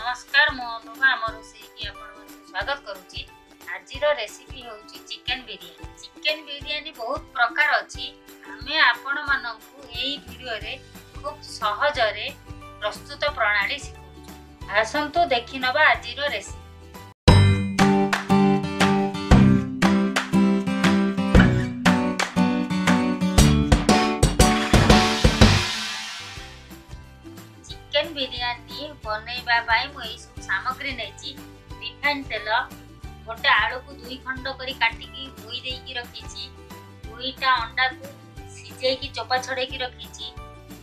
नमस्कार मो अनुभा आम रोषे की स्वागत करुच्ची। आज रेसिपी हूँ चिकेन बिरियानी। चिकेन बिरियानी बहुत प्रकार अच्छी। आमे आपण मानकु एई वीडियो रे खूब सहजरे प्रस्तुत प्रणाली शिखु। आसंतु देखि नबा आज रेसिपी। चिकेन बिरियानी बनैबा पाई मु एई सब सामग्री नेची। रिफाइन तेल गोटे आलू को 2 खंड करी काटिकी धोई देकी रखीची। 2टा अंडा को सिजेकी चोपा छड़ेकी रखीची।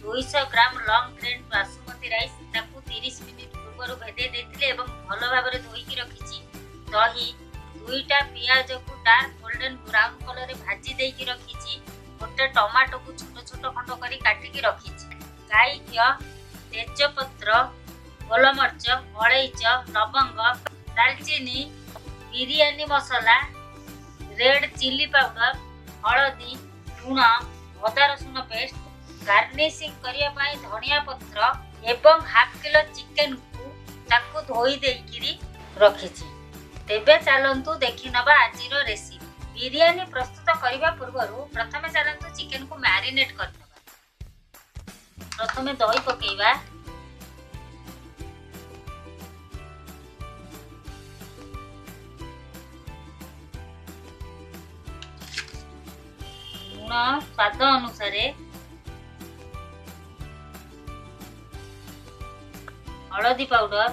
200 ग्राम लॉन्ग ग्रेन बासमती राइस ताकू 30 मिनिट पूर्व भेदे देथिले एवं भलो भाबरे धोईकी रखीची। दही 2टा पियाज को डार्क गोल्डन ब्राउन कलर रे भाजी देकी रखीची। गोटे टमाटो को छोट छोट खंड करी काटिकी रखीची। गाई घिया तेजपत्र गोलमर्च अलैच लवंग दालचीनी बिरियानी मसला रेड चिली पाउडर हलदी लुण अदा रसुण पेस्ट गार्निशिंग करिया पाई धनिया पत्र एवं हाफ किलो चिकेन को ताकू धोई देइकिरी रखिछि। तेबे चलंतु देखि नबा आजिरो रेसिपी। बिरियानी प्रस्तुत करिबा पूर्वरु प्रथमे चलंतु चिकेन को मैरिनेट करबा। प्रथमे दही पकेइबा। लुण स्वाद अनुसार हलदी पाउडर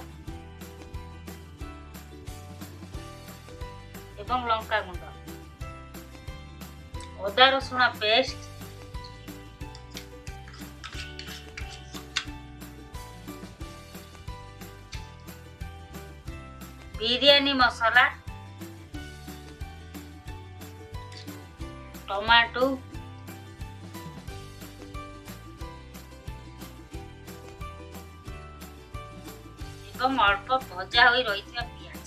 एवं लंका गुंड अदा रसुण पेस्ट बिरियानी मसाला टमाटो एवं अल्प भजा होई रहिथिबा पियाज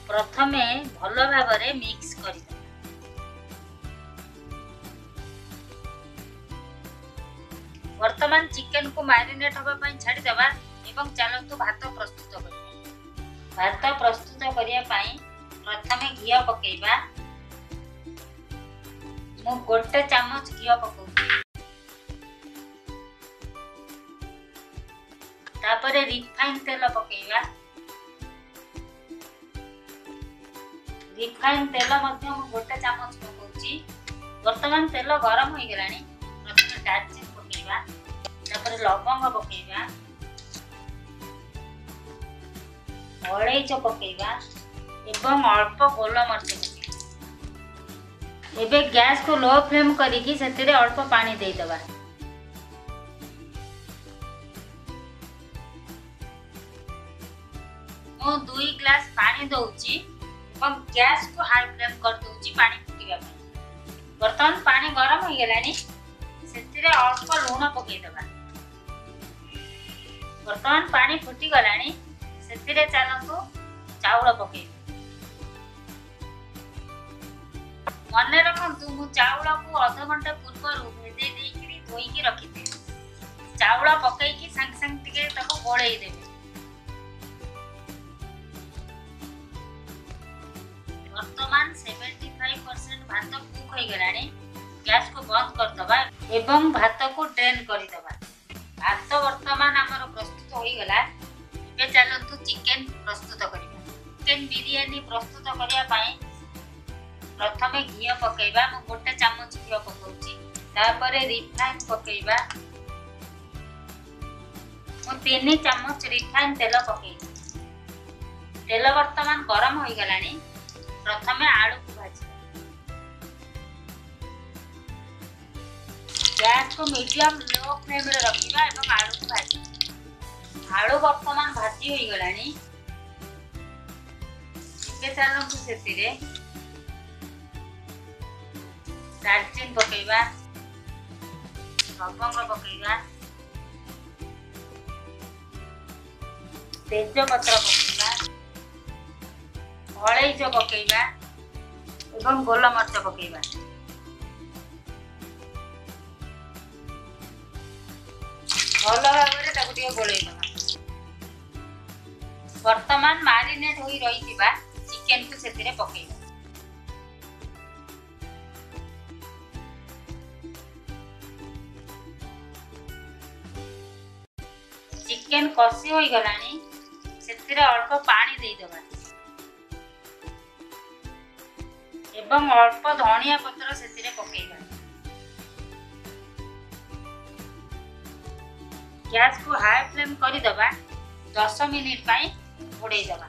प्रथमे भलो भाबरे मिक्स करि दे। वर्तमान चिकेन को मैरिनेट होबा पई छाडी देबा एवं चलंतु भात प्रस्तुत करिया। भात प्रस्तुत करिया पई प्रथमे घिया पकेइबा। मु गोटे चम्मच घिया पकाउछि। तापरे रिफाइन तेल पकेइबा। रिफाइन तेल मध्य मु गोटे चम्मच पकाउछि। वर्तमान तेल गरम होई गेलानी। प्रथमे दालचीनी पकेइबा। तापरे लवंग पकेइबा। अलैच पकेइबा एवं अल्प गोलमर्च पकेइबा। एबे गैस को लो फ्लेम करिकी सेतिरे अल्प पानी देई दबा। मो 2 ग्लास पानी दउची एवं गैस को हाई फ्लेम कर दउची पानी फुटिबा पई। वर्तमान पानी गरम हो गेलानी सेतिरे अल्प लूण पकेइ दबा। वर्तमान पानी फुटी गलानी सेतिरे चलंतु चाउल पकेइ। मने रखंतु मु चाउल को आधा घंटा पूर्व भेदे देइकिरी धोईकी रखिते। चाउल पकेइकी संग संग टिके ताको गोळेई देबे। वर्तमान 75% भात कुक होई गलानी। गैस को बंद कर दबा एवं भात को ड्रेन करि दबा। भात वर्तमान हमर प्रस्तुत होई गला। एबे चलंतु चिकेन प्रस्तुत करिबा। चिकेन बिरियानी प्रस्तुत करिया पाई प्रथमे घिया पकेइबा। मु गोटे चम्मच घिया पकाउछि। तापरे रिफाइन पकेइबा। मु 3 चम्मच रिफाइन तेल पकेइबा। तेल वर्तमान गरम होई गलानी। प्रथमे आलू को भाजिबा। गैस को मीडियम लो फ्लेम रे रखिबा एवं आलू को भाजिबा। आलू वर्तमान भाजी होई गलानी। एबे चलंतु सेतिरे दालचीनी पकेइबा। लवंग पकेइबा। तेजपत्र पकेइबा। अलैच पकेइबा एवं गोलमर्च पकेइबा। भल भाव गोले वर्तमान मारिनेट होई रहिथिबा चिकन को सेतिरे पकेइबा। चिकन कसी होई गलानी सेतिरे अल्प पानी देई दबा एवं अल्प धनिया पत्र सेतिरे पकेइबा। गैस को हाई फ्लेम करी दबा 10 मिनिट पाई घोड़े दबा।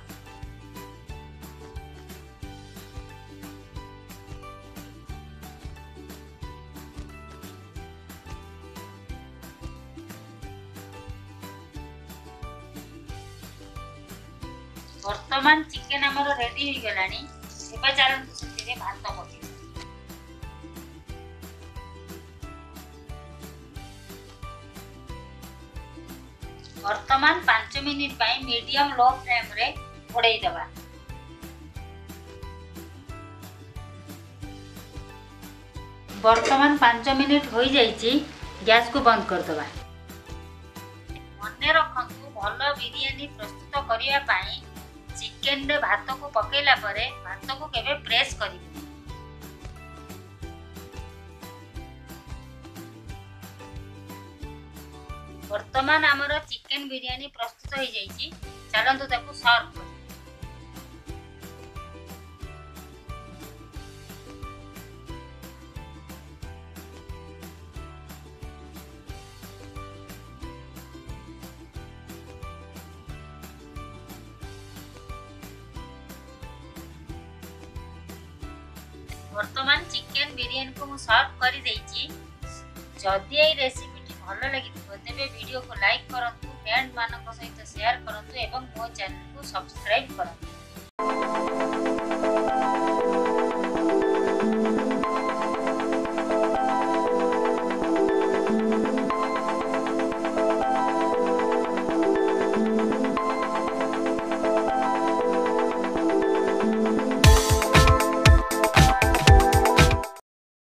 वर्तमान चिकन हमर रेडी होई गलानी एबा चलंतु सेतिरे भात पकेइबा। वर्तमान 5 मिनिट पाई मीडियम लो फ्लेम रे घोड़े दबा। वर्तमान 5 मिनिट होई जाईची गैस को बंद कर दबा। मने रखंतु भलो बिरयानी प्रस्तुत करिया पाई चिकन रे भात को पकेला परे भात को केबे प्रेस करिबे। वर्तमान हमर चिकन बिरयानी प्रस्तुत हो जाइए। चलतु ताकू सर्व कर। वर्तमान चिकन बिरयानी को सर्व कर देइछि। जदि ए रेसिपी भल लगी तेरे वीडियो को लाइक करंतु, फ्रेंड मानक सहित शेयर करंतु एवं मो चैनल को सब्सक्राइब करंतु।